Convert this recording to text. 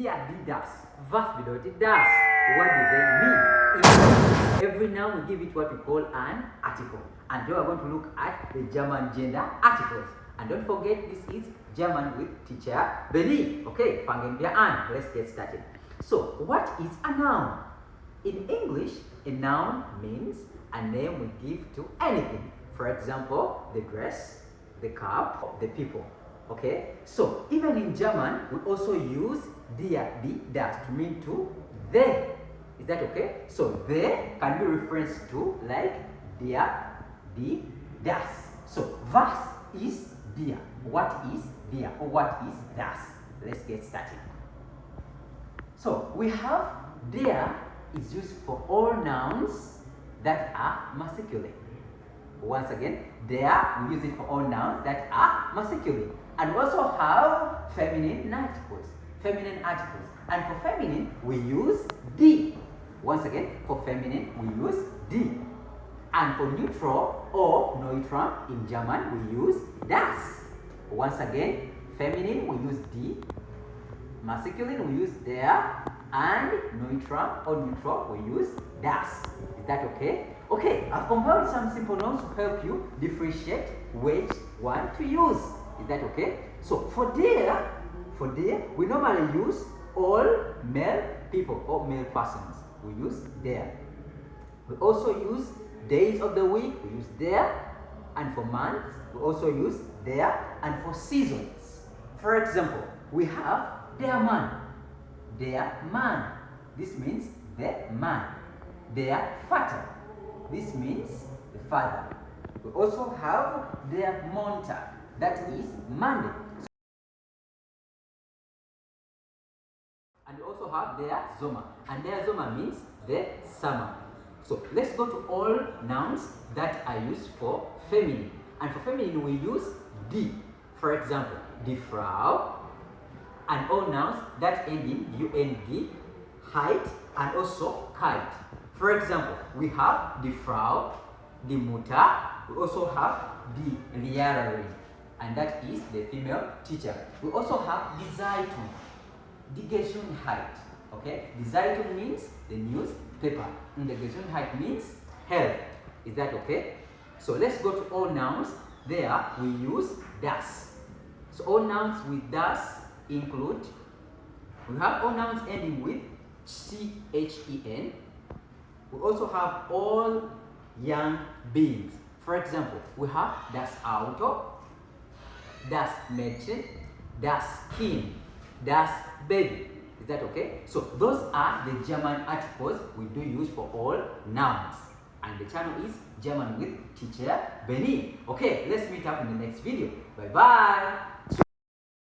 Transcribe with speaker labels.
Speaker 1: Der, die, das. Was bedeutet das? What do they mean? Every noun we give it what we call an article. And now we're going to look at the German gender articles. And don't forget, this is German with teacher Benny. Okay, fangen wir an. Let's get started. So, what is a noun? In English, a noun means a name we give to anything. For example, the dress, the cup, the people. Okay, so even in German, we also use der, die, das to mean to they. Is that okay? So they can be referenced to like der, die, das. So was is der? What is der? Or what is das? Let's get started. So we have der is used for all nouns that are masculine. Once again, there we use it for all nouns that are masculine. And we also have feminine articles. Feminine articles. And for feminine, we use die. Once again, for feminine, we use die. And for neutral or neutral in German, we use das. Once again, feminine, we use die. Masculine, we use der. And neutral or neutral, we use das. Is that okay? Okay, I've compiled some simple nouns to help you differentiate which one to use. Is that okay? So for there, we normally use all male people or male persons. We use there. We also use days of the week. We use there. And for months, we also use there. And for seasons, for example, we have der Mann. Der Mann. This means the man. Der Vater. This means the father. We also have der Montag. That is Monday. And we also have der Sommer. And der Sommer means the summer. So let's go to all nouns that are used for feminine. And for feminine we use die. For example, die Frau. And all nouns that end in UNG, height, and also kite. For example, we have die Frau, die Mutter. We also have die Lehrerin. And that is the female teacher. We also have die Zeitung, die Gesundheit. Okay, die Zeitung means the newspaper, and the Gesundheit means health. Is that okay? So let's go to all nouns. There we use das. So all nouns with das include. We have all nouns ending with CHEN. We also have all young beings. For example, we have das Auto, das Mädchen, das Kind, das Baby. Is that okay? So those are the German articles we do use for all nouns. And the channel is German with teacher Benny. Okay, let's meet up in the next video. Bye bye.